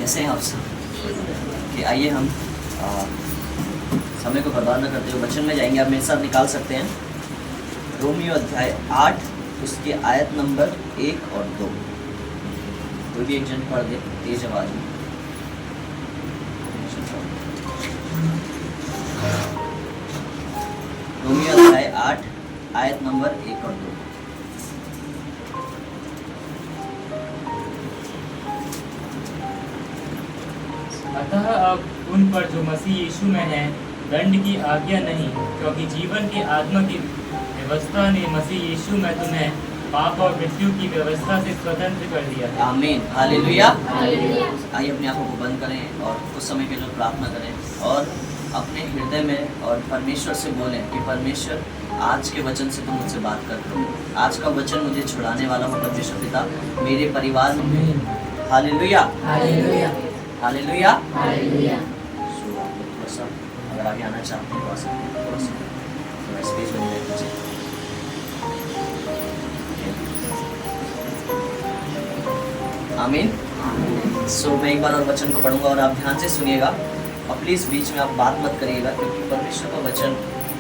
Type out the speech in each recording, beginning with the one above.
कैसे हैं आप सब? कि आइए हम समय को बर्बाद न करते हुए वचन में जाएंगे। आप मेरे साथ निकाल सकते हैं रोमियो अध्याय 8 उसके आयत नंबर 1 और 2। कोई भी एक जन पढ़ दे तेज आवाज में। रोमियो अध्याय 8 आयत नंबर 1 और 2। अतः अब उन पर जो मसीह यीशु में है दंड की आज्ञा नहीं, क्योंकि जीवन की आत्मा की व्यवस्था ने मसीह यीशु में तुम्हें पाप और मृत्यु की व्यवस्था से स्वतंत्र कर दिया है। आमीन, हालेलुया। आइए अपनी आंखों को बंद करें और कुछ समय के लिए प्रार्थना करें और अपने हृदय में और परमेश्वर से बोलें कि परमेश्वर आज के वचन से तुम मुझसे बात करते हो। आज का वचन मुझे छुड़ाने वाला हो परमेश्वर पिता, मेरे परिवार में। Hallelujah, hallelujah, hallelujah, hallelujah. थोड़ा सा अगर आगे आना चाहते हैं थोड़ा सा स्पेस बन जाए। आमीन। सो मैं एक बार और वचन को पढ़ूंगा और आप ध्यान से सुनिएगा और प्लीज़ बीच में आप बात मत करिएगा, क्योंकि परमेश्वर का वचन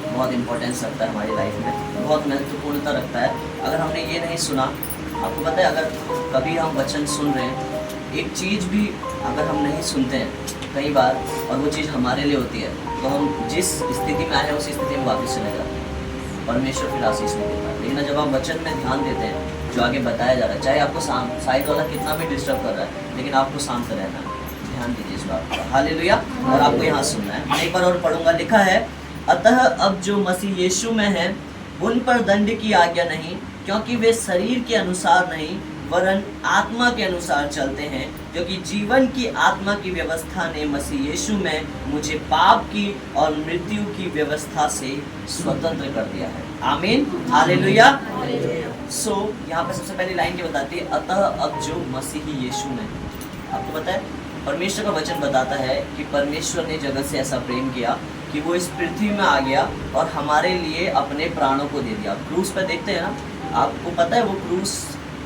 बहुत इंपॉर्टेंस रखता है हमारी लाइफ में, बहुत महत्वपूर्णता रखता है। अगर हमने ये नहीं सुना, आपको पता है अगर कभी हम वचन सुन रहे हैं, एक चीज़ भी अगर हम नहीं सुनते हैं कई बार और वो चीज़ हमारे लिए होती है, तो हम जिस स्थिति में आए हैं उसी स्थिति में वापस चले जाते हैं। परमेश्वर फिर आशीष नहीं देता। लेकिन जब आप वचन में ध्यान देते हैं जो आगे बताया जा रहा है, चाहे आपको साइड वाला कितना भी डिस्टर्ब कर रहा है, लेकिन आपको शांत रहना है, ध्यान दीजिए इस बात पर। हालेलुया। और आपको यहाँ सुनना है। मैं एक बार और पढ़ूंगा। लिखा है, अतः अब जो मसीह यीशु में है उन पर दंड की आज्ञा नहीं, क्योंकि वे शरीर के अनुसार नहीं वरन आत्मा के अनुसार चलते हैं, क्योंकि जीवन की आत्मा की व्यवस्था ने मसीह यीशु में मुझे पाप की और मृत्यु की व्यवस्था से स्वतंत्र कर दिया है। आमीन, हालेलुया। सो यहाँ पे सबसे पहली लाइन क्या बताती है? अतः अब जो मसीह यीशु में। आपको पता है परमेश्वर का वचन बताता है कि परमेश्वर ने जगत से ऐसा प्रेम किया कि वो इस पृथ्वी में आ गया और हमारे लिए अपने प्राणों को दे दिया। क्रूस पे देखते हैं ना, आपको पता है वो क्रूस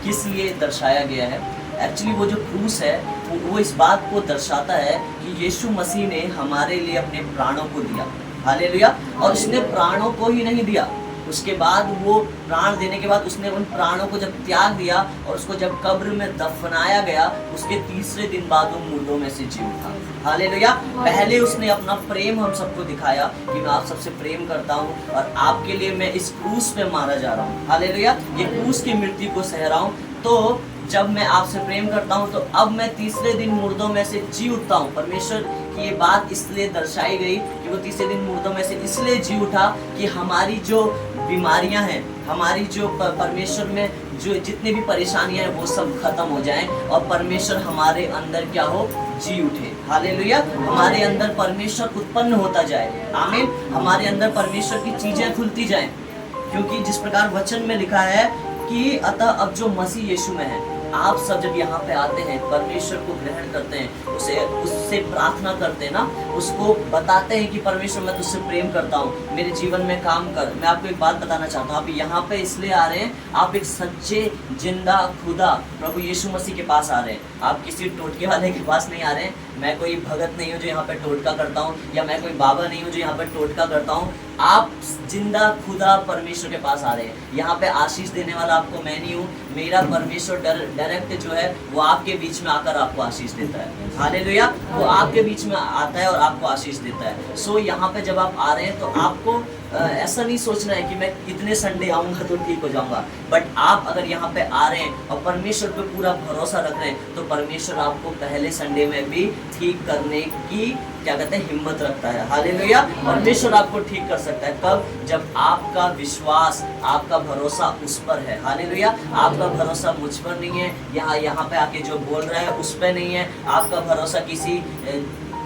किस लिए दर्शाया गया है? एक्चुअली वो जो क्रूस है वो इस बात को दर्शाता है कि यीशु मसीह ने हमारे लिए अपने प्राणों को दिया। हालेलुया। और उसने प्राणों को ही नहीं दिया, उसके बाद वो प्राण देने के बाद उसने उन प्राणों को जब त्याग दिया और उसको जब कब्र में दफनाया गया, उसके तीसरे दिन बाद वो मुर्दों में से जी उठा। हालेलुया। पहले उसने अपना प्रेम हम सबको दिखाया कि मैं आप सबसे प्रेम करता हूँ और आपके लिए मैं इस क्रूस पे मारा जा रहा हूँ। हालेलुया। ये क्रूस की मृत्यु को सह रहा हूँ। तो जब मैं आपसे प्रेम करता हूँ तो अब मैं तीसरे दिन मुर्दों में से जी उठता हूँ। परमेश्वर की ये बात इसलिए दर्शाई गई कि वो तीसरे दिन मुर्दों में से इसलिए जी उठा कि हमारी जो बीमारियां हैं, हमारी जो परमेश्वर में जो जितनी भी परेशानियां हैं वो सब खत्म हो जाएं और परमेश्वर हमारे अंदर क्या हो, जी उठे। हालेलुया। हमारे अंदर परमेश्वर उत्पन्न होता जाए। आमीन। हमारे अंदर परमेश्वर की चीजें खुलती जाएं, क्योंकि जिस प्रकार वचन में लिखा है कि अतः अब जो मसीह यीशु में है, आप सब जब यहाँ पे आते हैं परमेश्वर को ग्रहण करते हैं, उससे प्रार्थना करते हैं ना, उसको बताते हैं कि परमेश्वर मैं तुझसे प्रेम करता हूँ, मेरे जीवन में काम कर। मैं आपको एक बात बताना चाहता हूँ, आप यहाँ पे इसलिए आ रहे हैं, आप एक सच्चे जिंदा खुदा प्रभु यीशु मसीह के पास आ रहे हैं। आप किसी टोटके वाले के पास नहीं आ रहे हैं। मैं कोई भगत नहीं हूँ जो यहाँ पे टोटका करता हूँ, या मैं कोई बाबा नहीं हूँ जो यहाँ पे टोटका करता हूँ। आप जिंदा खुदा परमेश्वर के पास आ रहे हैं। यहाँ पे आशीष देने वाला आपको मैं नहीं हूँ, मेरा परमेश्वर डायरेक्ट जो है वो आपके बीच में आकर आपको आशीष देता है। हालेलुया। वो आपके बीच में आता है और आपको आशीष देता है। सो यहाँ पे जब आप आ रहे हैं तो आपको ऐसा नहीं सोचना है कि मैं इतने संडे आऊँगा तो ठीक हो जाऊँगा, बट आप अगर यहाँ पे आ रहे हैं और परमेश्वर पे पूरा भरोसा रख रहे हैं तो परमेश्वर आपको पहले संडे में भी ठीक करने की क्या कहते हैं हिम्मत रखता है। हालेलुया। परमेश्वर आपको ठीक कर सकता है। कब? जब आपका विश्वास, आपका भरोसा उस पर है। हालेलुया। आपका भरोसा मुझ पर नहीं है, यहाँ पे आके जो बोल रहा है उस पर नहीं है, आपका भरोसा किसी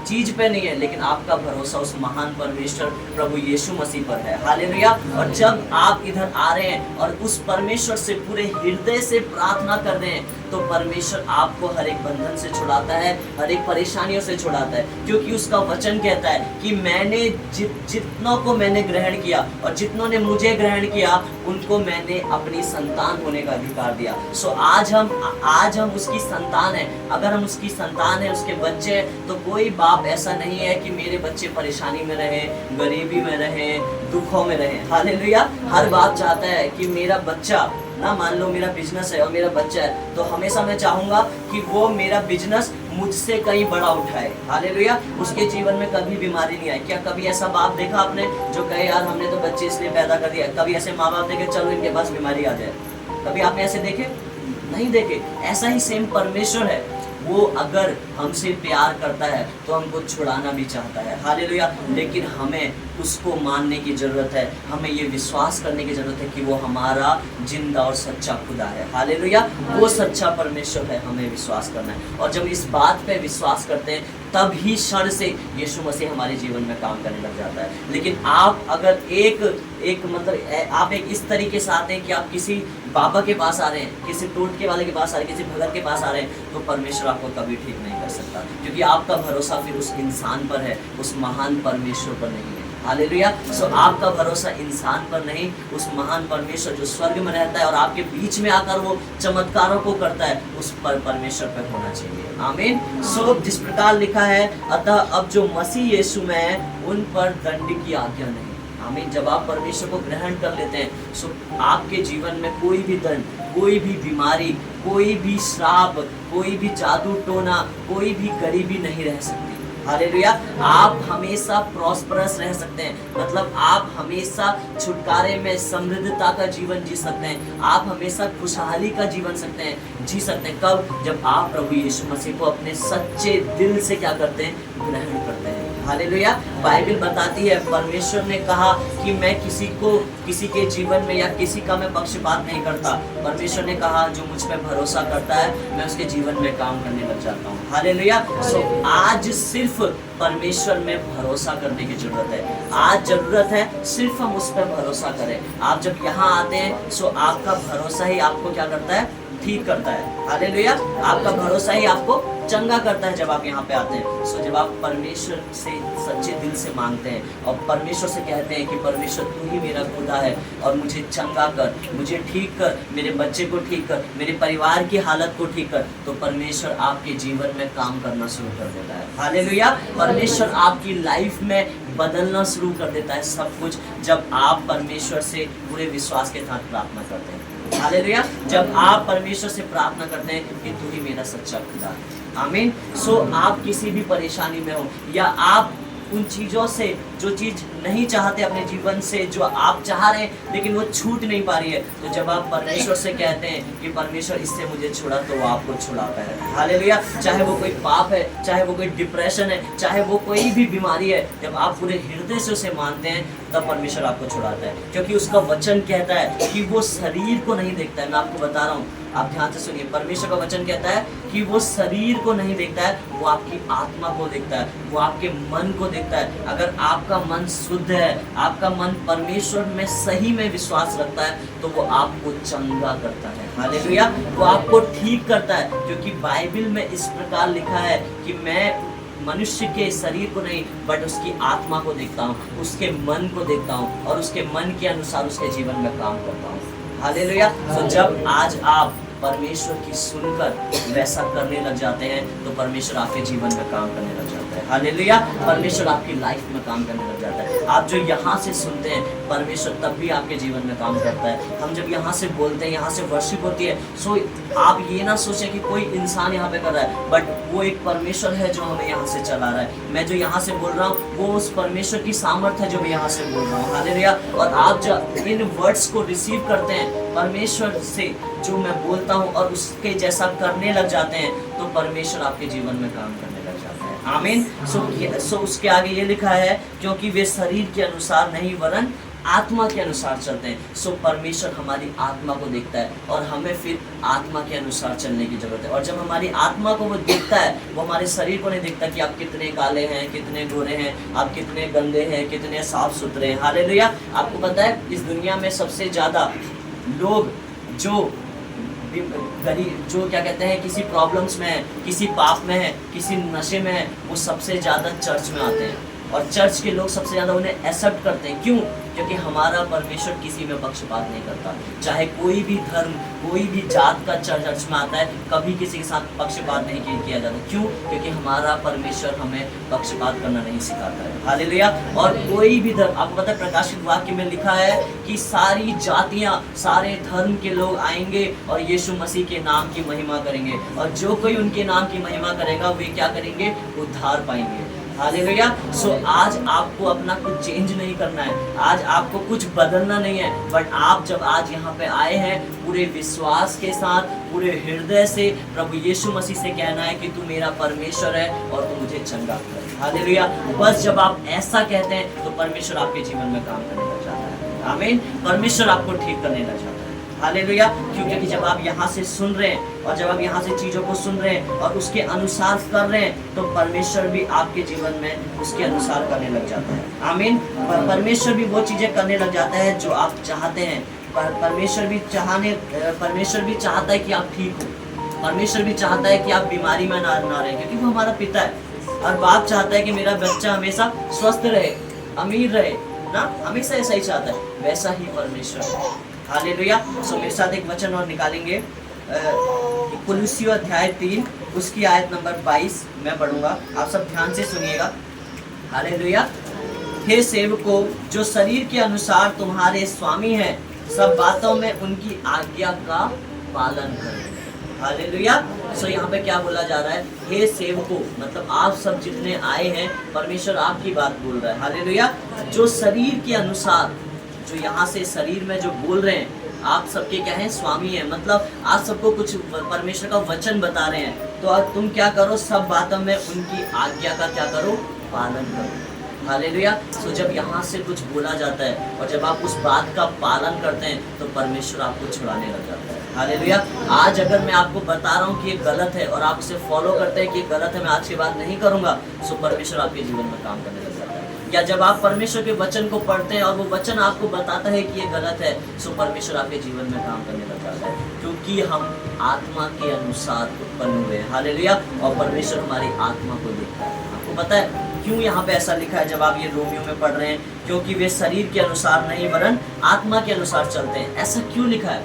चीज पे नहीं है, लेकिन आपका भरोसा उस महान परमेश्वर प्रभु यीशु मसीह पर है। हालेलुया। और जब आप इधर आ रहे हैं और उस परमेश्वर से पूरे हृदय से प्रार्थना कर रहे हैं, तो परमेश्वर आपको हर एक बंधन से छुड़ाता है, हर एक परेशानियों से छुड़ाता है, क्योंकि उसका वचन कहता है कि मैंने जितनों को मैंने ग्रहण किया और जितनों ने मुझे ग्रहण किया उनको मैंने अपनी संतान होने का अधिकार दिया। सो आज हम उसकी संतान है। अगर हम उसकी संतान है, उसके बच्चे हैं, तो कोई बाप ऐसा नहीं है कि मेरे बच्चे परेशानी में रहे, गरीबी में रहे, दुखों में रहे। हालेलुया। हर बाप चाहता है कि मेरा बच्चा ना, मान लो मेरा बिजनेस है और मेरा बच्चा है, तो हमेशा मैं चाहूंगा कि वो मेरा बिजनेस मुझसे कहीं बड़ा उठाए। हालेलुया। उसके जीवन में कभी बीमारी नहीं आए। क्या कभी ऐसा बाप देखा आपने जो कहे यार हमने तो बच्चे इसलिए पैदा कर दिया? कभी ऐसे माँ बाप देखे चलो इनके पास बीमारी आ जाए? कभी आपने ऐसे देखे? नहीं देखे। ऐसा ही सेम परमेश्वर है, वो अगर हमसे प्यार करता है तो हमको छुड़ाना भी चाहता है। हालेलुया। लेकिन हमें उसको मानने की ज़रूरत है, हमें ये विश्वास करने की ज़रूरत है कि वो हमारा जिंदा और सच्चा खुदा है। हालेलुया। वो सच्चा परमेश्वर है, हमें विश्वास करना है। और जब इस बात पे विश्वास करते हैं तब ही क्षण से यीशु मसीह हमारे जीवन में काम करने लग जाता है। लेकिन आप अगर आप एक इस तरीके से आते हैं कि आप किसी बाबा के पास आ रहे हैं, किसी टोटके वाले के पास आ रहे हैं, किसी भगत के पास आ रहे हैं, तो परमेश्वर आपको कभी ठीक नहीं कर सकता, क्योंकि आपका भरोसा फिर उस इंसान पर है, उस महान परमेश्वर पर नहीं है। हालेलुया। सो आपका भरोसा इंसान पर नहीं, उस महान परमेश्वर जो स्वर्ग में रहता है और आपके बीच में आकर वो चमत्कारों को करता है, उस पर परमेश्वर पर होना चाहिए। आमीन। सो जिस प्रकार लिखा है, अतः अब जो मसीह यीशु में है उन पर दंड की आज्ञा नहीं। आमीन। जब आप परमेश्वर को ग्रहण कर लेते हैं, सो आपके जीवन में कोई भी दंड, कोई भी बीमारी, कोई भी श्राप, कोई भी जादू टोना, कोई भी गरीबी नहीं रह सकती। हालेलुया। आप हमेशा प्रॉस्परस रह सकते हैं, मतलब आप हमेशा छुटकारे में समृद्धता का जीवन जी सकते हैं, आप हमेशा खुशहाली का जीवन जी सकते हैं। कब? जब आप प्रभु यीशु मसीह को अपने सच्चे दिल से क्या करते हैं? ग्रहण करते हैं। हालेलुया। बाइबल बताती है, परमेश्वर ने कहा कि मैं किसी के जीवन में या किसी का मैं पक्षपात नहीं करता। परमेश्वर ने कहा जो मुझ पर भरोसा करता है मैं उसके जीवन में काम करने लग जाता हूँ। हालेलुया। सो आज सिर्फ परमेश्वर में भरोसा करने की जरूरत है। आज जरूरत है सिर्फ हम उस पर भरोसा करें। आप जब यहाँ आते हैं, सो आपका भरोसा ही आपको क्या करता है? ठीक करता है। हालेलुया। आपका भरोसा ही आपको चंगा करता है जब आप यहाँ पे आते हैं। सो जब आप परमेश्वर से सच्चे दिल से मांगते हैं और परमेश्वर से कहते हैं कि परमेश्वर तू ही मेरा खुदा है और मुझे चंगा कर, मुझे ठीक कर, मेरे बच्चे को ठीक कर, मेरे परिवार की हालत को ठीक कर, तो परमेश्वर आपके जीवन में काम करना शुरू कर देता है। हालेलुया। परमेश्वर आपकी लाइफ में बदलना शुरू कर देता है सब कुछ, जब आप परमेश्वर से पूरे विश्वास के साथ प्रार्थना करते हैं। हालेलुया। जब आप परमेश्वर से प्रार्थना करते हैं कि तू ही मेरा सच्चा खुदा है। आमीन। सो आप किसी भी परेशानी में हो या आप उन चीज़ों से जो चीज़ नहीं चाहते अपने जीवन से, जो आप चाह रहे हैं लेकिन वो छूट नहीं पा रही है, तो जब आप परमेश्वर से कहते हैं कि परमेश्वर इससे मुझे छुड़ा, तो वो आपको छुड़ाता है। हालेलुया। चाहे वो कोई पाप है, चाहे वो कोई डिप्रेशन है, चाहे वो कोई भी बीमारी है, जब आप पूरे हृदय से उसे मानते हैं तब परमेश्वर आपको छुड़ाता है, क्योंकि उसका वचन कहता है कि वो शरीर को नहीं देखता है। मैं आपको बता रहा हूँ, आप ध्यान से सुनिए। परमेश्वर का वचन कहता है कि वो शरीर को नहीं देखता है, वो आपकी आत्मा को देखता है, वो आपके मन को देखता है। अगर आपका मन शुद्ध है, आपका मन परमेश्वर में सही में विश्वास रखता है, तो वो आपको चंगा करता है। हालेलुया। वो आपको ठीक करता है, क्योंकि बाइबल में इस प्रकार लिखा है कि मैं मनुष्य के शरीर को नहीं बट उसकी आत्मा को देखता हूँ, उसके मन को देखता हूँ और उसके मन के अनुसार उसके जीवन में काम करता हूँ। हालेलुया। तो जब आज आप परमेश्वर की सुनकर वैसा करने लग जाते हैं, तो परमेश्वर आपके जीवन में काम करने लग जाता है। हालेलुया। परमेश्वर आपकी लाइफ में काम करने लग जाता है। आप जो यहाँ से सुनते हैं, परमेश्वर तब भी आपके जीवन में काम करता है। हम जब यहाँ से बोलते हैं, यहाँ से वर्शिप होती है, सो आप ये ना सोचें कि कोई इंसान यहाँ पे कर रहा है, बट वो एक परमेश्वर है जो हमें यहाँ से चला रहा है। मैं जो यहाँ से बोल रहा हूँ वो उस परमेश्वर की सामर्थ्य है जो मैं यहाँ से बोल रहा हूँ। हालेलुया। और आप जब इन वर्ड्स को रिसीव करते हैं परमेश्वर से, जो मैं बोलता हूँ, और उसके जैसा करने लग जाते हैं, तो परमेश्वर आपके जीवन में काम करने लग जाता है। आमीन। सो उसके आगे ये लिखा है, क्योंकि वे शरीर के अनुसार नहीं वरन आत्मा के अनुसार चलते हैं। सो परमेश्वर हमारी आत्मा को देखता है और हमें फिर आत्मा के अनुसार चलने की जरूरत है। और जब हमारी आत्मा को वो देखता है, वो हमारे शरीर को नहीं देखता कि आप कितने काले हैं, कितने गोरे हैं, आप कितने गंदे हैं, कितने साफ सुथरे हैं। हालेलुया। आपको पता है इस दुनिया में सबसे ज़्यादा लोग जो गरीब जो क्या कहते हैं किसी प्रॉब्लम्स में है, किसी पाप में है, किसी नशे में है, वो सबसे ज़्यादा चर्च में आते हैं और चर्च के लोग सबसे ज़्यादा उन्हें एक्सेप्ट करते हैं। क्यों? क्योंकि हमारा परमेश्वर किसी में पक्षपात नहीं करता। चाहे कोई भी धर्म, कोई भी जात का चर्च में आता है, कभी किसी के साथ पक्षपात नहीं किया जाता। क्यों? क्योंकि हमारा परमेश्वर हमें पक्षपात करना नहीं सिखाता है। हालेलुया। और कोई भी धर्म, आपको पता है प्रकाशित वाक्य में लिखा है कि सारी जातियाँ, सारे धर्म के लोग आएंगे और यीशु मसीह के नाम की महिमा करेंगे, और जो कोई उनके नाम की महिमा करेगा वे क्या करेंगे? उद्धार पाएंगे। हालेलुया। सो आज आपको अपना कुछ चेंज नहीं करना है, आज आपको कुछ बदलना नहीं है, बट आप जब आज यहाँ पे आए हैं पूरे विश्वास के साथ, पूरे हृदय से प्रभु यीशु मसीह से कहना है कि तू मेरा परमेश्वर है और तू मुझे चंगा कर। हालेलुया। बस जब आप ऐसा कहते हैं तो परमेश्वर आपके जीवन में काम करने लग जाता है। आमीन। परमेश्वर आपको ठीक करने लग जाता है। हालेलुया। क्योंकि जब आप यहाँ से सुन रहे हैं और जब आप यहाँ से चीज़ों को सुन रहे हैं और उसके अनुसार कर रहे हैं, तो परमेश्वर भी आपके जीवन में उसके अनुसार करने लग जाता है। आमीन। परमेश्वर भी वो चीज़ें करने लग जाता है जो आप चाहते हैं। परमेश्वर भी चाहता है कि आप ठीक हो। परमेश्वर भी चाहता है कि आप बीमारी में ना रहें, क्योंकि वो हमारा पिता है और बाप चाहता है कि मेरा बच्चा हमेशा स्वस्थ रहे, अमीर रहे ना, हमेशा ऐसा ही चाहता है। वैसा ही परमेश्वर है। हालेलुया। सो मेरे साथ एक वचन और निकालेंगे, कुलुस्सियों अध्याय 3 उसकी आयत नंबर 22 मैं पढ़ूंगा, आप सब ध्यान से सुनिएगा। हालेलुया। हे सेवकों, जो शरीर के अनुसार तुम्हारे स्वामी हैं, सब बातों में उनकी आज्ञा का पालन करें। हालेलुया। सो यहाँ पे क्या बोला जा रहा है? हे सेवकों, मतलब आप सब जितने आए हैं, परमेश्वर आपकी बात बोल रहा है। हालेलुया। जो शरीर के अनुसार, जो यहाँ से शरीर में जो बोल रहे हैं, आप सबके क्या हैं? स्वामी हैं। मतलब आप सबको कुछ परमेश्वर का वचन बता रहे हैं, तो अब तुम क्या करो? सब बातों में उनकी आज्ञा का क्या करो? पालन करो। हालेलुया। सो जब यहाँ से कुछ बोला जाता है और जब आप उस बात का पालन करते हैं, तो परमेश्वर आपको छुड़ाने लग जाता है। हालेलुया। आज अगर मैं आपको बता रहा हूँ कि ये गलत है और आप उसे फॉलो करते हैं कि गलत है, मैं आज के बाद नहीं करूँगा, सो परमेश्वर आपके जीवन में काम करने लग जाता है। या जब आप परमेश्वर के वचन को पढ़ते हैं और वो वचन आपको बताता है कि ये गलत है, सो परमेश्वर आपके जीवन में काम करने लग जाता है, क्योंकि हम आत्मा के अनुसार उत्पन्न हुए हैं। हालेलुया। और परमेश्वर हमारी आत्मा को देखता है। आपको पता है क्यों यहाँ पे ऐसा लिखा है? जब आप ये रोमियो में पढ़ रहे हैं, क्योंकि वे शरीर के अनुसार नहीं वरन आत्मा के अनुसार चलते हैं। ऐसा क्यों लिखा है?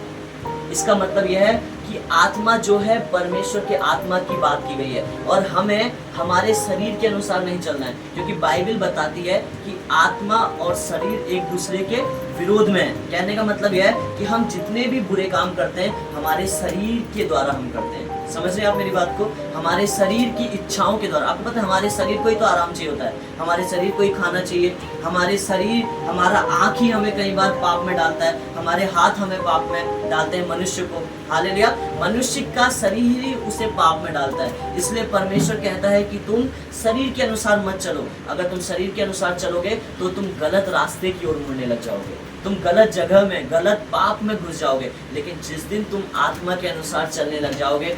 इसका मतलब यह है कि आत्मा जो है, परमेश्वर के आत्मा की बात की गई है, और हमें हमारे शरीर के अनुसार नहीं चलना है, क्योंकि बाइबल बताती है कि आत्मा और शरीर एक दूसरे के विरोध में है। कहने का मतलब यह है कि हम जितने भी बुरे काम करते हैं, हमारे शरीर के द्वारा हम करते हैं। समझ रहे हैं आप मेरी बात को? हमारे शरीर की इच्छाओं के द्वारा। आपको पता है हमारे शरीर को ही तो आराम चाहिए होता है, हमारे शरीर को ही खाना चाहिए, हमारे शरीर, हमारा आँख ही हमें कई बार पाप में डालता है, हमारे हाथ हमें पाप में डालते हैं मनुष्य को। हालेलुया। मनुष्य का शरीर ही उसे पाप में डालता है। इसलिए परमेश्वर कहता है कि तुम शरीर के अनुसार मत चलो। अगर तुम शरीर के अनुसार चलोगे तो तुम गलत रास्ते की ओर मुड़ने लग जाओगे, तुम गलत जगह में, गलत पाप में घुस जाओगे। लेकिन जिस दिन तुम आत्मा के अनुसार चलने लग जाओगे,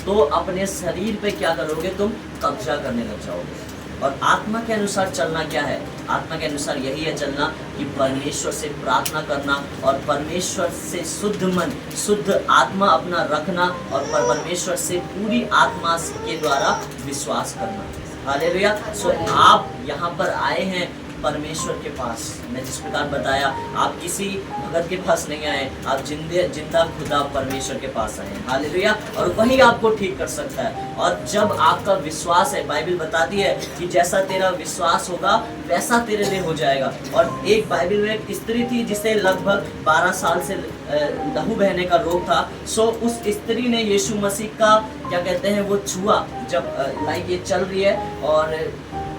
तो अपने शरीर पे क्या करोगे? तुम कब्जा करने लग जाओगे। और आत्मा के अनुसार चलना क्या है? आत्मा के अनुसार यही है चलना कि परमेश्वर से प्रार्थना करना और परमेश्वर से शुद्ध मन, शुद्ध आत्मा अपना रखना और परमेश्वर से पूरी आत्मा के द्वारा विश्वास करना। हालेलुया। सो आप यहाँ पर आए हैं परमेश्वर के पास। मैं जिस प्रकार बताया, आप किसी भगत के पास नहीं आए, आप जिंदा खुदा परमेश्वर के पास आए हैं। हालेलुया। और वही आपको ठीक कर सकता है। और जब आपका विश्वास है, बाइबल बताती है कि जैसा तेरा विश्वास होगा वैसा तेरे लिए हो जाएगा। और एक बाइबल में एक स्त्री थी जिसे लगभग 12 साल से लहू बहने का रोग था। सो उस स्त्री ने यीशु मसीह का क्या कहते हैं वो छुआ, जब लाइक ये चल रही है और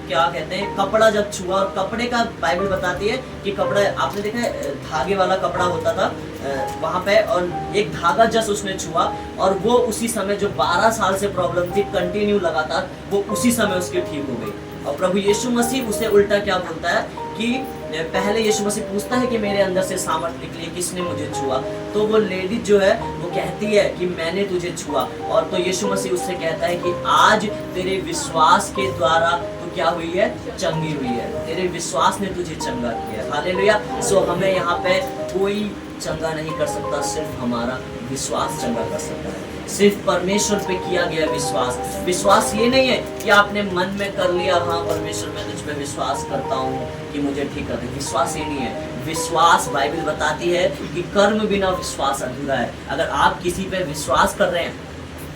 क्या कहते हैं कपड़ा जब छुआ, और कपड़े का बाइबल बताती है कि कपड़ा, आपने देखा है धागे वाला कपड़ा होता था वहाँ पे, और एक धागा जस्ट उसने छुआ और वो उसी समय जो 12 साल से प्रॉब्लम थी कंटिन्यू लगातार, वो उसी समय उसकी ठीक हो गई। और प्रभु यीशु मसीह उसे उल्टा क्या बोलता है कि पहले यीशु मसीह पूछता है कि मेरे अंदर से सामर्थ निकली, किसने मुझे छुआ? तो वो लेडी जो है वो कहती है कि मैंने तुझे छुआ। और तो यीशु मसीह उससे कहता है कि आज तेरे विश्वास के द्वारा तू क्या हुई है? चंगी हुई है। तेरे विश्वास ने तुझे चंगा किया। हालेलुया। सो हमें यहाँ पे कोई चंगा नहीं कर सकता, सिर्फ हमारा विश्वास चंगा कर सकता है। सिर्फ परमेश्वर पे किया गया विश्वास। विश्वास ये नहीं है कि आपने मन में कर लिया, हाँ परमेश्वर मैं तुझ पे विश्वास करता हूँ कि मुझे ठीक कर दे। विश्वास ये नहीं है। विश्वास, बाइबल बताती है कि कर्म बिना विश्वास अधूरा है। अगर आप किसी पे विश्वास कर रहे हैं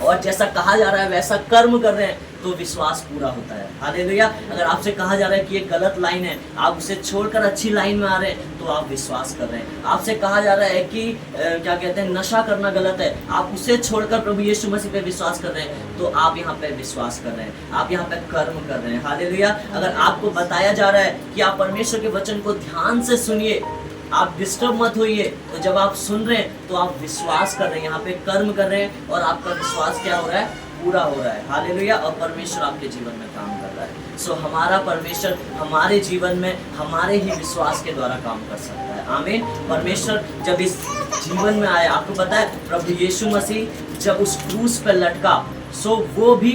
और जैसा कहा जा रहा है वैसा कर्म कर रहे हैं तो विश्वास पूरा होता है। हालेलुया। अगर आपसे कहा जा रहा है कि ये गलत लाइन है, आप उसे छोड़कर अच्छी लाइन में आ रहे हैं तो आप विश्वास कर रहे हैं। आपसे कहा जा रहा है कि क्या कहते हैं नशा करना गलत है, आप उसे छोड़कर प्रभु यीशु मसीह पे विश्वास कर रहे हैं तो आप यहाँ पे विश्वास कर रहे हैं, आप यहाँ पे कर्म कर रहे हैं। हालेलुया। अगर आपको बताया जा रहा है कि आप परमेश्वर के वचन को ध्यान से सुनिए, आप डिस्टर्ब मत होइए, तो जब आप सुन रहे हैं तो आप विश्वास कर रहे हैं, यहाँ पे कर्म कर रहे हैं और आपका विश्वास क्या हो रहा है, पूरा हो रहा है। हालेलुया। और परमेश्वर आपके जीवन में काम कर रहा है। सो हमारा परमेश्वर हमारे जीवन में हमारे ही विश्वास के द्वारा काम कर सकता है। आमीन। परमेश्वर जब इस जीवन में आया, आपको पता है प्रभु यीशु मसीह जब उस क्रूस पे लटका, सो वो भी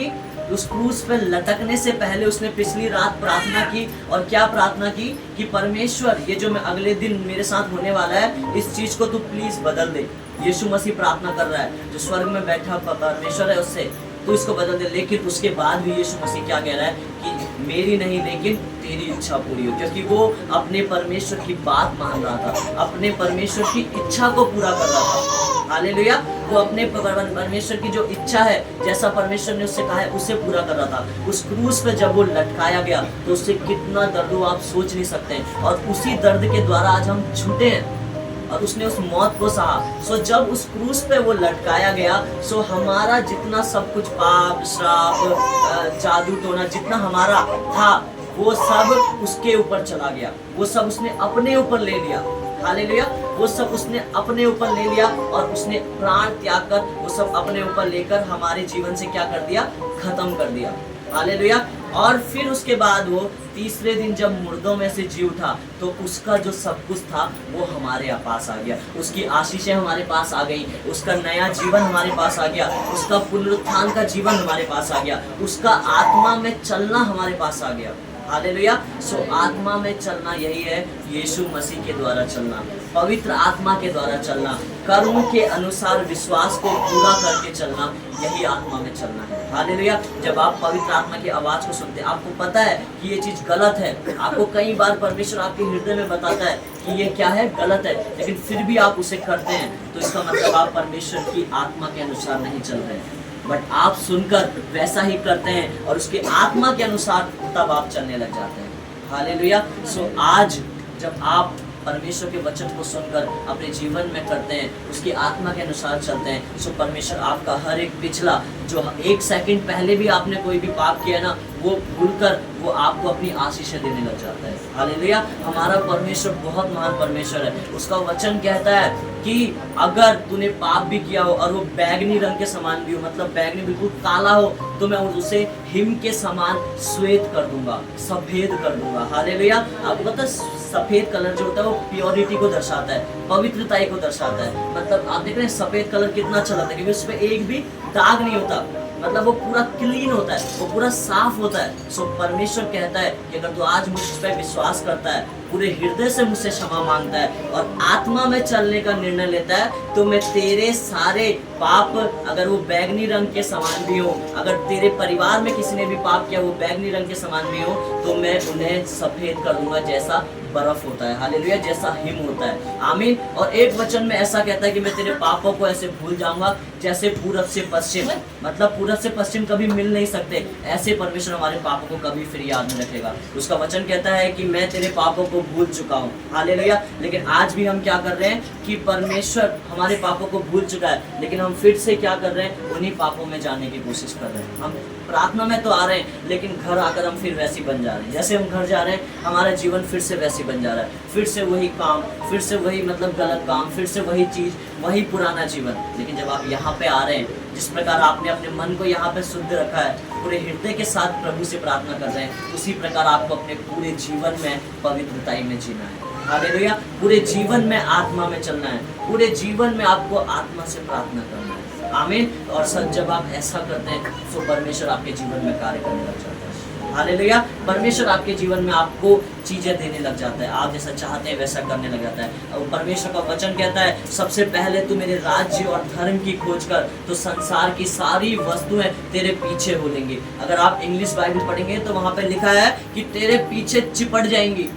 उस क्रूस पे लटकने से पहले उसने पिछली रात प्रार्थना की। और क्या प्रार्थना की कि परमेश्वर ये जो मैं अगले दिन मेरे साथ होने वाला है इस चीज को तू प्लीज बदल दे। यीशु मसीह प्रार्थना कर रहा है, जो स्वर्ग में बैठा परमेश्वर है उससे, तू इसको बदल दे। लेकिन उसके बाद भी यीशु मसीह क्या कह रहा है कि मेरी नहीं लेकिन तेरी इच्छा पूरी हो, क्योंकि वो अपने परमेश्वर की बात मान रहा था, अपने परमेश्वर की इच्छा को पूरा कर रहा था। हालेलुया। वो अपने परमेश्वर की जो इच्छा है, जैसा परमेश्वर ने उससे कहा है उसे पूरा कर रहा था। उस क्रूस पे जब वो लटकाया गया तो उससे कितना दर्द हो आप सोच नहीं सकते हैं। और उसी दर्द के द्वारा आज हम छूटे हैं और उसने उस मौत को सहा। सो जब उस क्रूस पे वो लटकाया गया, सो हमारा जितना सब कुछ पाप, श्राप, जादू टोना जितना हमारा था वो सब उसके ऊपर चला गया, वो सब उसने अपने ऊपर ले लिया। हालेलुया। वो सब उसने अपने ऊपर ले लिया और उसने प्राण त्याग कर वो सब अपने ऊपर लेकर हमारे जीवन से क्या कर दिया, खत्म कर दिया। हालेलुया। और फिर उसके बाद वो तीसरे दिन जब मुर्दों में से जी उठा तो उसका जो सब कुछ था वो हमारे पास आ गया, उसकी आशीषें हमारे पास आ गई, उसका नया जीवन हमारे पास आ गया, उसका पुनरुत्थान का जीवन हमारे पास आ गया, उसका आत्मा में चलना हमारे पास आ गया। हालेलुया। सो आत्मा में चलना यही है, यीशु मसीह के द्वारा चलना, पवित्र आत्मा के द्वारा चलना, कर्म के अनुसार विश्वास को पूरा करके चलना, यही आत्मा में चलना है। हालेलुया। जब आप पवित्र आत्मा की आवाज को सुनते हैं, आपको पता है कि ये चीज गलत है, आपको कई बार परमेश्वर आपके हृदय में बताता है कि ये क्या है, गलत है, लेकिन फिर भी आप उसे करते हैं, तो इसका मतलब आप परमेश्वर की आत्मा के अनुसार नहीं चल रहे हैं। बट आप सुनकर वैसा ही करते हैं और उसके आत्मा के अनुसार तब आप चलने लग जाते हैं। हालेलुया। सो आज जब आप परमेश्वर के वचन को सुनकर अपने जीवन में करते हैं, उसकी आत्मा के अनुसार चलते हैं, सो परमेश्वर आपका हर एक पिछला जो एक सेकंड पहले भी आपने कोई भी पाप किया ना, वो भूलकर वो आपको अपनी आशीषें देने लग जाता है। हालेलुया। हमारा परमेश्वर बहुत महान परमेश्वर है। उसका वचन कहता है कि अगर तूने पाप भी किया हो और वो बैगनी रंग के समान भी हो, मतलब बैगनी बिल्कुल काला हो, तो मैं उसे हिम के समान श्वेत कर दूंगा, सफेद कर दूंगा। हालेलुया। आपको पता है सफेद कलर जो होता है वो प्योरिटी को दर्शाता है, पवित्रता को दर्शाता है। मतलब आप देख रहे हैं सफेद कलर कितना अच्छा लगता है, क्योंकि उसमें एक भी दाग नहीं होता, मतलब वो पूरा क्लीन होता है, वो पूरा साफ होता है। सो परमेश्वर कहता है कि अगर तू आज मुझ पर विश्वास करता है, पूरे हृदय से मुझसे क्षमा मांगता है और आत्मा में चलने का निर्णय लेता है, तो मैं तेरे सारे पाप, अगर वो बैगनी रंग के समान भी हो, अगर तेरे परिवार में किसी ने भी पाप किया वो बैगनी रंग के समान भी हो, तो मैं उन्हें सफेद कर दूंगा जैसा बर्फ होता है। हालेलुया। जैसा हिम होता है। आमीन। और एक वचन में ऐसा कहता है कि मैं तेरे पापों को ऐसे भूल जाऊंगा जैसे पूरब से पश्चिम, मतलब पूरब से पश्चिम कभी मिल नहीं सकते, ऐसे परमेश्वर हमारे पापों को कभी फिर याद नहीं रखेगा। उसका वचन कहता है कि मैं तेरे पापों को भूल चुका हूँ। हालेलुया। लेकिन आज भी हम क्या कर रहे हैं कि परमेश्वर हमारे पापों को भूल चुका है, लेकिन हम फिर से क्या कर रहे हैं, उन्हीं पापों में जाने की कोशिश कर रहे हैं। हम प्रार्थना में तो आ रहे हैं, लेकिन घर आकर हम फिर वैसे बन जा रहे हैं। जैसे हम घर जा रहे हैं, हमारा जीवन फिर से वैसे बन जा रहा है, फिर से वही काम, फिर से वही मतलब गलत काम, फिर से वही चीज, वही पुराना जीवन। लेकिन जब आप यहाँ पे आ रहे हैं, जिस प्रकार आपने अपने मन को यहाँ पे शुद्ध रखा है, पूरे हृदय के साथ प्रभु से प्रार्थना कर रहे हैं, उसी प्रकार आपको अपने पूरे जीवन में पवित्रताई में जीना है। हालेलुया। पूरे जीवन में आत्मा में चलना है, पूरे जीवन में आपको आत्मा से प्रार्थना करना है। आमीन। और सच जब आप ऐसा करते हैं तो परमेश्वर आपके जीवन में कार्य करने लग जाता है। हालेलुया। परमेश्वर आपके जीवन में आपको चीजें देने लग जाता है, आप जैसा चाहते हैं वैसा करने लग जाता है। और परमेश्वर का वचन कहता है सबसे पहले तू मेरे राज्य और धर्म की खोज कर, तो संसार की सारी वस्तुएं तेरे पीछे हो लेंगी। अगर आप इंग्लिश बाइबल पढ़ेंगे तो वहां पे लिखा है कि तेरे पीछे चिपट जाएंगी।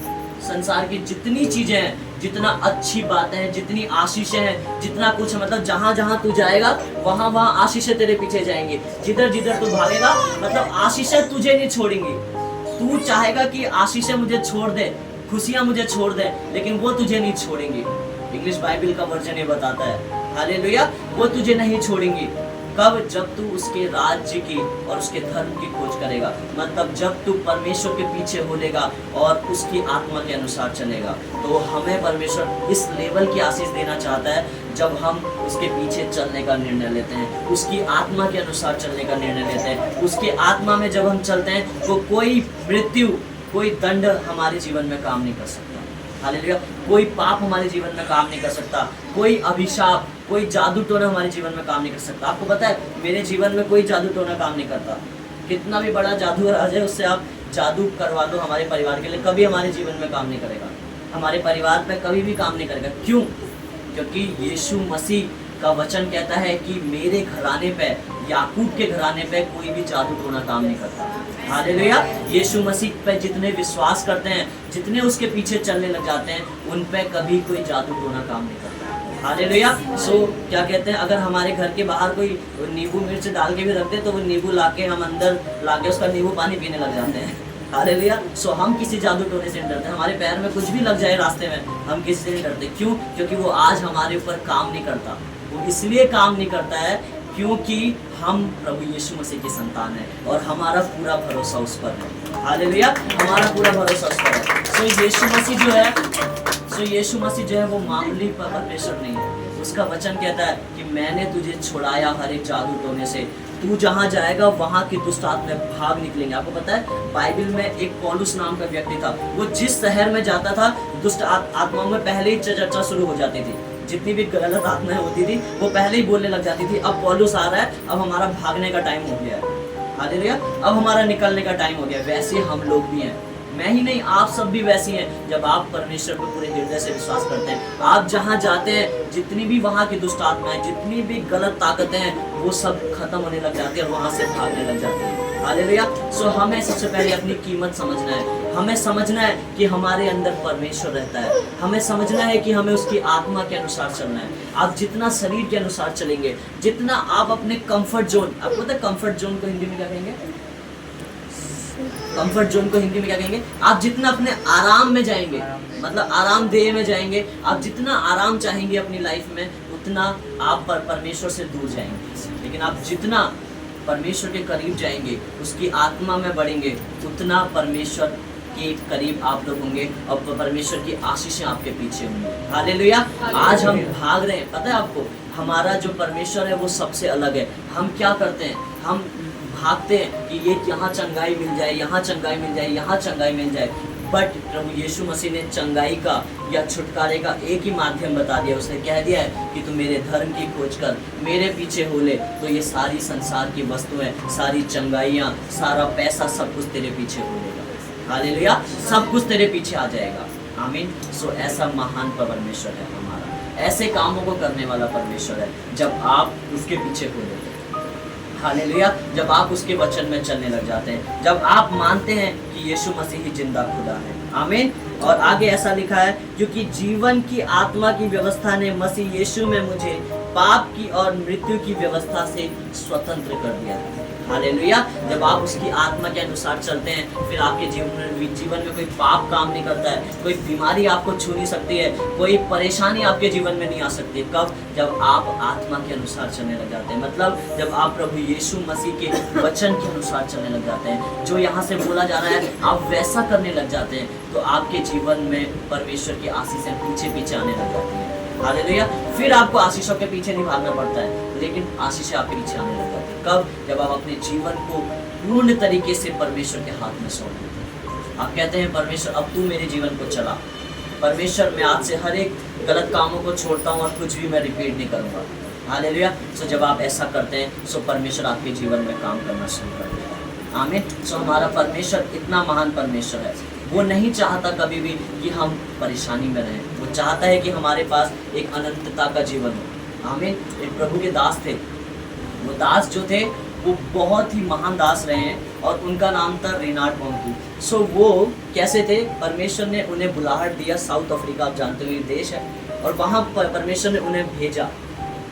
संसार की जितनी चीजें हैं, जितना अच्छी बातें हैं, जितनी आशीषें हैं, जितना कुछ, मतलब जहां जहां तू जाएगा वहां वहां आशीषें तेरे पीछे जाएंगी। जिधर जिधर तू भागेगा मतलब आशीषें तुझे नहीं छोड़ेंगी। तू चाहेगा कि आशीषें मुझे छोड़ दे, खुशियां मुझे छोड़ दे, लेकिन वो तुझे नहीं छोड़ेंगी। इंग्लिश बाइबल का वर्जन ये बताता है, हालेलुया, वो तुझे नहीं छोड़ेंगी। कब? जब तू उसके राज्य की और उसके धर्म की खोज करेगा, मतलब जब तू परमेश्वर के पीछे होलेगा और उसकी आत्मा के अनुसार चलेगा। तो हमें परमेश्वर इस लेवल की आशीष देना चाहता है जब हम उसके पीछे चलने का निर्णय लेते हैं, उसकी आत्मा के अनुसार चलने का निर्णय लेते हैं। उसकी आत्मा में जब हम चलते हैं तो कोई मृत्यु, कोई दंड हमारे जीवन में काम नहीं कर सकता। हालेलुया। कोई पाप हमारे जीवन में काम नहीं कर सकता, कोई अभिशाप, कोई जादू टोना हमारे जीवन में काम नहीं कर सकता। आपको पता है मेरे जीवन में कोई जादू टोना काम नहीं करता। कितना भी बड़ा जादूगर आ जाए, उससे आप जादू करवा दो हमारे परिवार के लिए, कभी हमारे जीवन में काम नहीं करेगा, हमारे परिवार पे कभी भी काम नहीं करेगा। क्यों? क्योंकि यीशु मसीह का वचन कहता है कि मेरे घराने पे, याकूब के घराने पे कोई भी जादू टोना काम नहीं करता। हालेलुया। यीशु मसीह पे जितने विश्वास करते हैं, जितने उसके पीछे चलने लग जाते हैं, उन पे कभी कोई जादू टोना काम नहीं करता। हालेलुया। सो क्या कहते हैं, अगर हमारे घर के बाहर कोई नींबू मिर्च डाल के भी रखते हैं तो वो नींबू लाके हम अंदर लाके उसका नींबू पानी पीने लग जाते हैं। हालेलुया। सो हम किसी जादू टोने से नहीं डरते। हमारे पैर में कुछ भी लग जाए रास्ते में, हम किसी से नहीं डरते। क्यों? क्योंकि वो आज हमारे ऊपर काम नहीं करता। वो इसलिए काम नहीं करता है क्योंकि हम प्रभु यीशु मसीह की संतान है और हमारा पूरा भरोसा उस पर है। हालेलुया। हमारा पूरा भरोसा उस पर है। सो यीशु मसीह जो है वो मामूली परमेश्वर नहीं है। उसका वचन कहता है कि मैंने तुझे छुड़ाया हर एक जादू टोने से, तू जहाँ जाएगा वहाँ की दुष्ट आत्माएं भाग निकलेंगे। आपको पता है बाइबल में एक पौलुस नाम का व्यक्ति था, वो जिस शहर में जाता था दुष्ट आत्माओं में पहले ही चर्चा शुरू हो जाती थी। जितनी भी गलत आत्माएं होती थी वो पहले ही बोलने लग जाती थी, अब पौलुस आ रहा है, अब हमारा भागने का टाइम हो गया है। हालेलुया। अब हमारा निकलने का टाइम हो गया। वैसे हम लोग भी हैं, मैं ही नहीं, आप सब भी वैसी हैं। जब आप परमेश्वर पर पूरे हृदय से विश्वास करते हैं, आप जहाँ जाते हैं जितनी भी वहाँ की दुष्ट आत्माएं, जितनी भी गलत ताकतें हैं, वो सब खत्म होने लग जाती है और वहाँ से भागने लग जाती है। हालेलुया। सो हमें सबसे पहले अपनी कीमत समझना है। हमें समझना है कि हमारे अंदर परमेश्वर रहता है। हमें समझना है कि हमें उसकी आत्मा के अनुसार चलना है। आप जितना शरीर के अनुसार चलेंगे, जितना आप अपने कंफर्ट जोन, आपको पता है कंफर्ट जोन को हिंदी में क्या कहेंगे? कंफर्ट जोन को हिंदी में क्या कहेंगे? आप जितना अपने आराम में जाएंगे, मतलब आरामदेह में जाएंगे, आप जितना आराम चाहेंगे अपनी लाइफ में, उतना आप परमेश्वर से दूर जाएंगे। लेकिन आप जितना परमेश्वर के करीब जाएंगे, उसकी आत्मा में बढ़ेंगे, उतना परमेश्वर के करीब आप लोग होंगे और परमेश्वर की आशीषें आपके पीछे होंगी। हालेलुया। आज हम भाग रहे हैं, पता है आपको, हमारा जो परमेश्वर है वो सबसे अलग है। हम क्या करते हैं? हम भागते हैं कि ये यहाँ चंगाई मिल जाए, यहाँ चंगाई मिल जाए, यहाँ चंगाई मिल जाए। बट प्रभु यीशु मसीह ने चंगाई का या छुटकारे का एक ही माध्यम बता दिया। उसने कह दिया है कि तू मेरे धर्म की खोज कर, मेरे पीछे हो ले, तो ये सारी संसार की वस्तुएं, सारी चंगाइयाँ, सारा पैसा, सब कुछ तेरे पीछे हो लेगा। हालेलुया। सब कुछ तेरे पीछे आ जाएगा। आमीन। सो ऐसा महान परमेश्वर है हमारा, ऐसे कामों को करने वाला परमेश्वर है जब आप उसके पीछे हो लेते हैं। हालेलुया। जब आप उसके वचन में चलने लग जाते हैं, जब आप मानते हैं कि यीशु मसीह ही जिंदा खुदा है। आमीन। और आगे ऐसा लिखा है, क्योंकि जीवन की आत्मा की व्यवस्था ने मसीह यीशु में मुझे पाप की और मृत्यु की व्यवस्था से स्वतंत्र कर दिया है। हालेलुया। जब आप उसकी आत्मा के अनुसार चलते हैं, फिर आपके जीवन में कोई पाप काम नहीं करता है, कोई बीमारी आपको छू नहीं सकती है, कोई परेशानी आपके जीवन में नहीं आ सकती। कब? जब आप आत्मा के अनुसार चलने लग जाते हैं, मतलब जब आप प्रभु यीशु मसीह के वचन के अनुसार चलने लग जाते हैं, जो यहाँ से बोला जा रहा है आप वैसा करने लग जाते हैं, तो आपके जीवन में परमेश्वर की आशीषें पीछे पीछे आने लग जाती हैं। हालेलुया। फिर आपको आशीषों के पीछे नहीं भागना पड़ता है, लेकिन आशीषें आपके पीछे आने लग जाती है। कब? जब आप अपने जीवन को पूर्ण तरीके से परमेश्वर के हाथ में सौंप देते हैं। आप कहते हैं परमेश्वर अब तू मेरे जीवन को चला, परमेश्वर मैं आज से हर एक गलत कामों को छोड़ता हूँ और कुछ भी मैं रिपीट नहीं करूँगा। हालेलुया। सो जब आप ऐसा करते हैं, सो परमेश्वर आपके जीवन में काम करना शुरू कर देगा। आमीन। सो हमारा परमेश्वर इतना महान परमेश्वर है, वो नहीं चाहता कभी भी कि हम परेशानी में रहें, वो चाहता है कि हमारे पास एक अनंतता का जीवन हो। आमीन। एक प्रभु के दास थे, वो दास जो थे वो बहुत ही महान दास रहे हैं और उनका नाम था रेनार्ड बॉन्की। सो वो कैसे थे, परमेश्वर ने उन्हें बुलाहट दिया, साउथ अफ्रीका आप जानते हुए देश है, और वहाँ पर परमेश्वर ने उन्हें भेजा।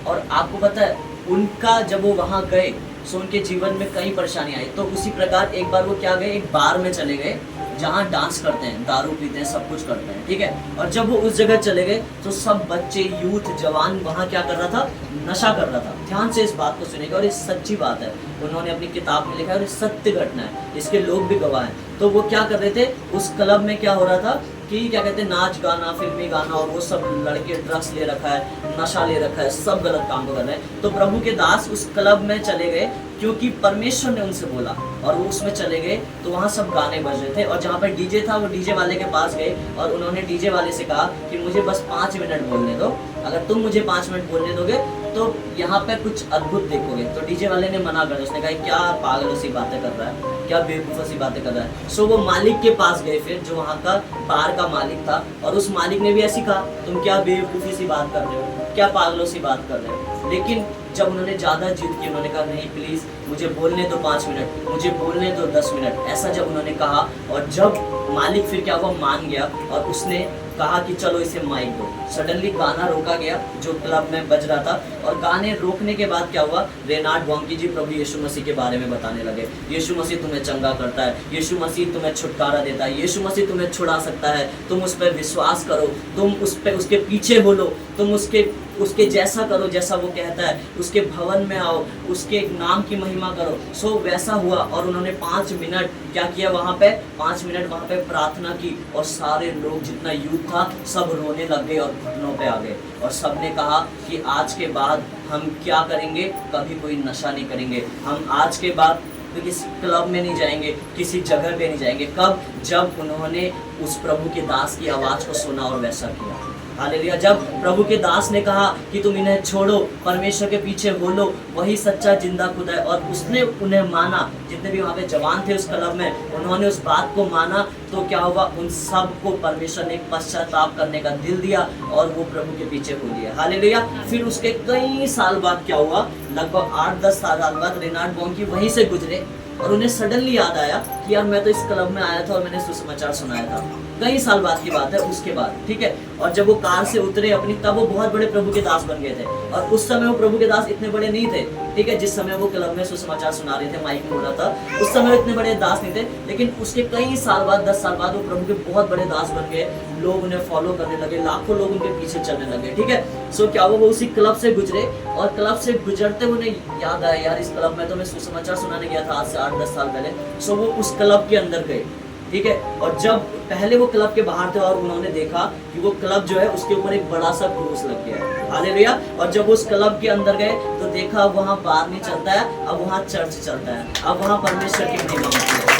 और आपको पता है उनका जब वो वहाँ गए सो उनके जीवन में कई परेशानी आई। तो उसी प्रकार एक बार वो क्या गए, एक बार में चले गए जहाँ डांस करते हैं, दारू पीते हैं, सब कुछ करते हैं, ठीक है। और जब वो उस जगह चले गए तो सब बच्चे, यूथ, जवान वहाँ क्या कर रहा था, नशा कर रहा था। ध्यान से इस बात को सुनेगा, और ये सच्ची बात है, उन्होंने अपनी किताब में लिखा है और ये सत्य घटना है, इसके लोग भी गवाह हैं। तो वो क्या कर रहे थे, उस क्लब में क्या हो रहा था कि क्या कहते हैं, नाच गाना, फिल्मी गाना, और वो सब लड़के ड्रग्स ले रखा है, नशा ले रखा है, सब गलत काम को कर रहे हैं। तो प्रभु के दास उस क्लब में चले गए क्योंकि परमेश्वर ने उनसे बोला, और वो उसमें चले गए। तो वहाँ सब गाने बज रहे थे, और जहाँ पर डीजे था वो डीजे वाले के पास गए और उन्होंने डीजे वाले से कहा कि मुझे बस 5 मिनट बोलने दो, अगर तुम मुझे 5 मिनट बोलने दोगे तो यहाँ पे कुछ अद्भुत देखोगे। तो डीजे वाले ने मना कर दिया, उसने कहा क्या पागलों सी बातें कर रहा है, क्या बेवकूफ़ों सी बातें कर रहा है। सो वो मालिक के पास गए फिर, जो वहाँ का बार का मालिक था, और उस मालिक ने भी ऐसी कहा तुम क्या बेवकूफ़ी सी बात कर रहे हो, क्या पागलों सी बात कर रहे हो। लेकिन जब उन्होंने ज़्यादा जिद की, उन्होंने कहा नहीं प्लीज़ मुझे बोलने दो 5 मिनट, मुझे बोलने दो 10 मिनट, ऐसा जब उन्होंने कहा, और जब मालिक फिर क्या हुआ, मान गया और उसने कहा कि चलो इसे माइक दो। सडनली गाना रोका गया जो क्लब में बज रहा था, और गाने रोकने के बाद क्या हुआ, रेनार्ड बॉन्की जी प्रभु यीशु मसीह के बारे में बताने लगे। यीशु मसीह तुम्हें चंगा करता है, यीशु मसीह तुम्हें छुटकारा देता है, यीशु मसीह तुम्हें छुड़ा सकता है, तुम उस पर विश्वास करो, तुम उस पर उसके पीछे बोलो, तुम उसके जैसा करो जैसा वो कहता है, उसके भवन में आओ, उसके नाम की महिमा करो। सो वैसा हुआ, और उन्होंने 5 मिनट क्या किया वहाँ पे, 5 मिनट वहाँ पे प्रार्थना की, और सारे लोग जितना यूथ था सब रोने लग गए और घुटनों पे आ गए, और सब ने कहा कि आज के बाद हम क्या करेंगे, कभी कोई नशा नहीं करेंगे, हम आज के बाद तो किसी क्लब में नहीं जाएंगे, किसी जगह पे नहीं जाएंगे। कब, जब उन्होंने उस प्रभु के दास की आवाज़ को सुना और वैसा किया। हालेलुया। जब प्रभु के दास ने कहा कि तुम इन्हें छोड़ो, परमेश्वर के पीछे बोलो, वही सच्चा जिंदा खुदा है, और उसने उन्हें माना, जितने भी वहाँ पे जवान थे उस क्लब में, उन्होंने उस बात को माना। तो क्या हुआ, उन सब को परमेश्वर ने पश्चाताप करने का दिल दिया और वो प्रभु के पीछे हो लिया। हालेलुया। फिर उसके कई साल बाद क्या हुआ, लगभग 8-10 साल बाद रेनार्ड बॉन्की वहीं से गुजरे, और उन्हें सडनली याद आया कि यार मैं तो इस क्लब में आया था और मैंने सुसमाचार सुनाया था। कई साल बाद की बात है, उसके बाद, ठीक है। और जब वो कार से उतरे अपनी, तब वो बहुत बड़े प्रभु के दास बन गए थे, और उस समय वो प्रभु के दास इतने बड़े नहीं थे, ठीक है। जिस समय वो क्लब में सुसमाचार सुना रहे थे, माइक में हो रहा था, उस समय इतने बड़े दास नहीं थे। लेकिन उसके कई साल बाद, 10 साल बाद, वो प्रभु के बहुत बड़े दास बन गए, लोग उन्हें फॉलो करने लगे, लाखों लोग उनके पीछे चलने लगे, ठीक है। सो क्या हुआ, वो उसी क्लब से गुजरे, और क्लब से गुजरते उन्हें याद आया यार इस क्लब में तो मैं सुसमाचार सुनाने गया था आज से 8-10 साल पहले। सो वो उस क्लब के अंदर गए, ठीक है। और जब पहले वो क्लब के बाहर थे और उन्होंने देखा कि वो क्लब जो है उसके ऊपर एक बड़ा सा क्रूस लग गया है। हालेलुया। और जब उस क्लब के अंदर गए तो देखा वहाँ बार नहीं चलता है, अब वहाँ चर्च चलता है, अब वहाँ परमेश्वर की महिमा होती है।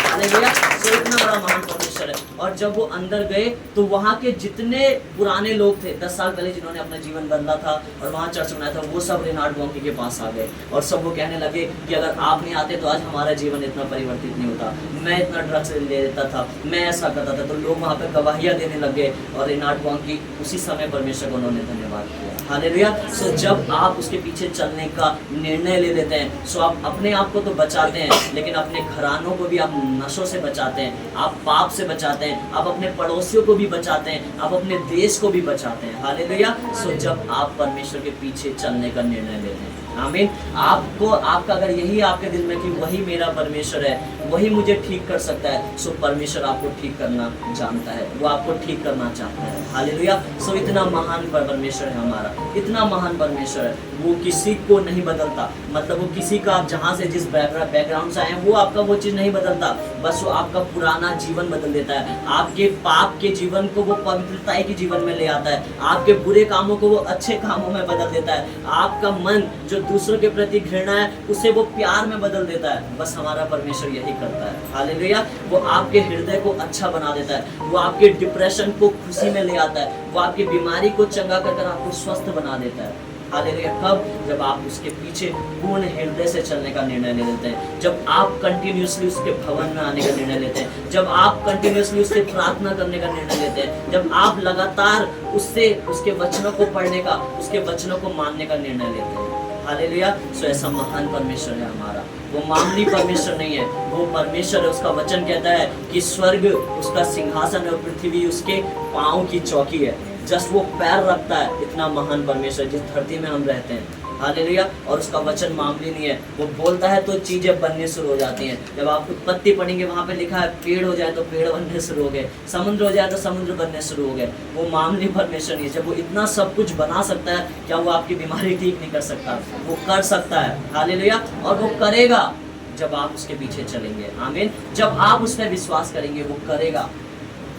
हालेलुया। सो इतना बड़ा महान परमेश्वर है। और जब वो अंदर गए तो वहाँ के जितने पुराने लोग थे 10 साल पहले जिन्होंने अपना जीवन बदला था और वहाँ चर्च बनाया था, वो सब रेनार्ड बॉन्की के पास आ गए, और सब वो कहने लगे कि अगर आप नहीं आते तो आज हमारा जीवन इतना परिवर्तित नहीं होता, मैं इतना ड्रग्स ले लेता था, मैं ऐसा करता था। तो लोग वहाँ पे गवाहियाँ देने लग गए, और रेनार्ड बॉन्की उसी समय परमेश्वर को उन्होंने धन्यवाद किया। हालेलुया। सो जब आप उसके पीछे चलने का निर्णय ले लेते हैं, सो आप अपने आप को तो बचाते हैं, लेकिन अपने घरानों को भी आप नशों से बचाते हैं, आप पाप से बचाते हैं, आप अपने पड़ोसियों को भी बचाते हैं, आप अपने देश को भी बचाते हैं। हालेलुया। सो जब आप परमेश्वर के पीछे चलने का निर्णय लेते हैं, आमीन। आपका अगर यही आपके दिल में कि वही मेरा परमेश्वर है, वही मुझे ठीक कर सकता है, सो परमेश्वर आपको ठीक करना जानता है, वो आपको ठीक करना चाहता है। हालेलुया। सो इतना महान परमेश्वर है हमारा, इतना महान परमेश्वर है, वो किसी को नहीं बदलता। मतलब वो किसी का, आप जहाँ से जिस बैकग्राउंड से आए हैं, वो आपका वो चीज़ नहीं बदलता, बस वो आपका पुराना जीवन बदल देता है। आपके पाप के जीवन को वो पवित्रता के जीवन में ले आता है, आपके बुरे कामों को वो अच्छे कामों में बदल देता है, आपका मन जो दूसरों के प्रति घृणा है उसे वो प्यार में बदल देता है। बस हमारा परमेश्वर यही करता है। हालेलुया। वो आपके हृदय को अच्छा बना देता है, वो आपके डिप्रेशन को खुशी में ले आता है, वो आपकी बीमारी को चंगा कर आपको स्वस्थ बना देता है। हालेलुया। कब? जब आप उसके पीछे पूर्ण हृदय से चलने का निर्णय ले लेते हैं, जब आप कंटिन्यूसली उसके भवन में आने का निर्णय लेते हैं, जब आप कंटिन्यूसली उससे प्रार्थना करने का निर्णय लेते हैं, जब आप लगातार उससे उसके वचनों को पढ़ने का, उसके वचनों को मानने का निर्णय लेते हैं। हालेलुया। सो ऐसा महान परमेश्वर है हमारा। वो मामूली परमेश्वर नहीं है, वो परमेश्वर है। उसका वचन कहता है कि स्वर्ग उसका सिंहासन है और पृथ्वी उसके पाँव की चौकी है। जस्ट वो पैर रखता है, इतना महान परमेश्वर जिस धरती में हम रहते हैं। हालेलुया। और उसका वचन मामूली नहीं है, वो बोलता है तो चीजें बनने शुरू हो जाती हैं। जब आप उत्पत्ति पढ़ेंगे वहां पे लिखा है पेड़ हो जाए तो पेड़ बनने शुरू हो गए, समुद्र हो जाए तो समुद्र बनने शुरू हो गए। वो मामूली परमेश्वर नहीं है। जब वो इतना सब कुछ बना सकता है, क्या वो आपकी बीमारी ठीक नहीं कर सकता? वो कर सकता है। हालेलुया। और वो करेगा जब आप उसके पीछे चलेंगे। आमीन। जब आप उस पर विश्वास करेंगे वो करेगा।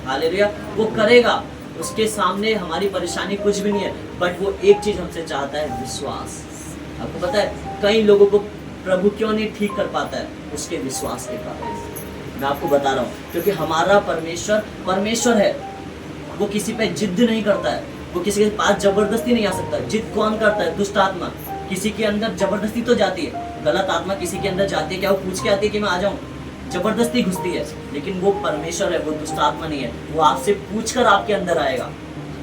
हालेलुया। वो करेगा। उसके सामने हमारी परेशानी कुछ भी नहीं है, बट वो एक चीज हमसे चाहता है, विश्वास। आपको पता है कई लोगों को प्रभु क्यों नहीं ठीक कर पाता है? उसके विश्वास के कारण। मैं आपको बता रहा हूँ, क्योंकि हमारा परमेश्वर परमेश्वर है। वो किसी पे जिद नहीं करता है, वो किसी के पास जबरदस्ती नहीं आ सकता। जिद कौन करता है? दुष्ट आत्मा। किसी के अंदर जबरदस्ती तो जाती है, गलत आत्मा किसी के अंदर जाती है, क्या वो पूछ के आती है कि मैं आ जाऊँ? जबरदस्ती घुसती है। लेकिन वो परमेश्वर है, वो दुष्ट आत्मा नहीं है। वो आपसे पूछकर आपके अंदर आएगा,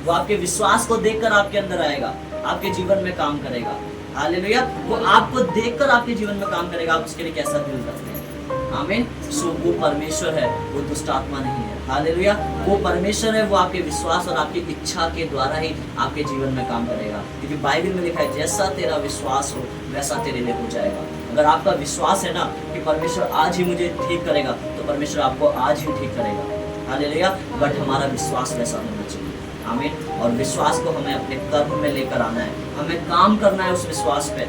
वो आपके विश्वास को देखकर आपके अंदर आएगा, आपके जीवन में काम करेगा। हालेलुया। वो आपको देखकर आपके जीवन में काम करेगा, आप उसके लिए कैसा दिल रखते हैं। आमीन। सो वो परमेश्वर है, वो दुष्ट आत्मा नहीं है। हालेलुया। वो परमेश्वर है, वो आपके विश्वास और आपकी इच्छा के द्वारा ही आपके जीवन में काम करेगा। क्योंकि बाइबल में लिखा है जैसा तेरा विश्वास हो वैसा तेरे लिए हो जाएगा। अगर आपका विश्वास है ना कि परमेश्वर आज ही मुझे ठीक करेगा, तो परमेश्वर आपको आज ही ठीक करेगा। हालेलुया। बट हमारा विश्वास वैसा होना चाहिए। आमीन। और विश्वास को हमें अपने कर्म में लेकर आना है, हमें काम करना है उस विश्वास पे।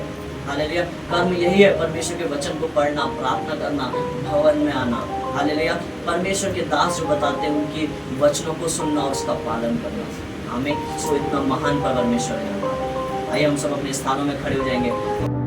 हालेलुया। कर्म यही है, परमेश्वर के वचन को पढ़ना, प्रार्थना करना, भवन में आना। हालेलुया। परमेश्वर के दास जो बताते हैं उनके वचनों को सुनना और उसका पालन करना। आमीन। सो इतना महान परमेश्वर है हमारा। आइए हम सब अपने स्थानों में खड़े हो जाएंगे।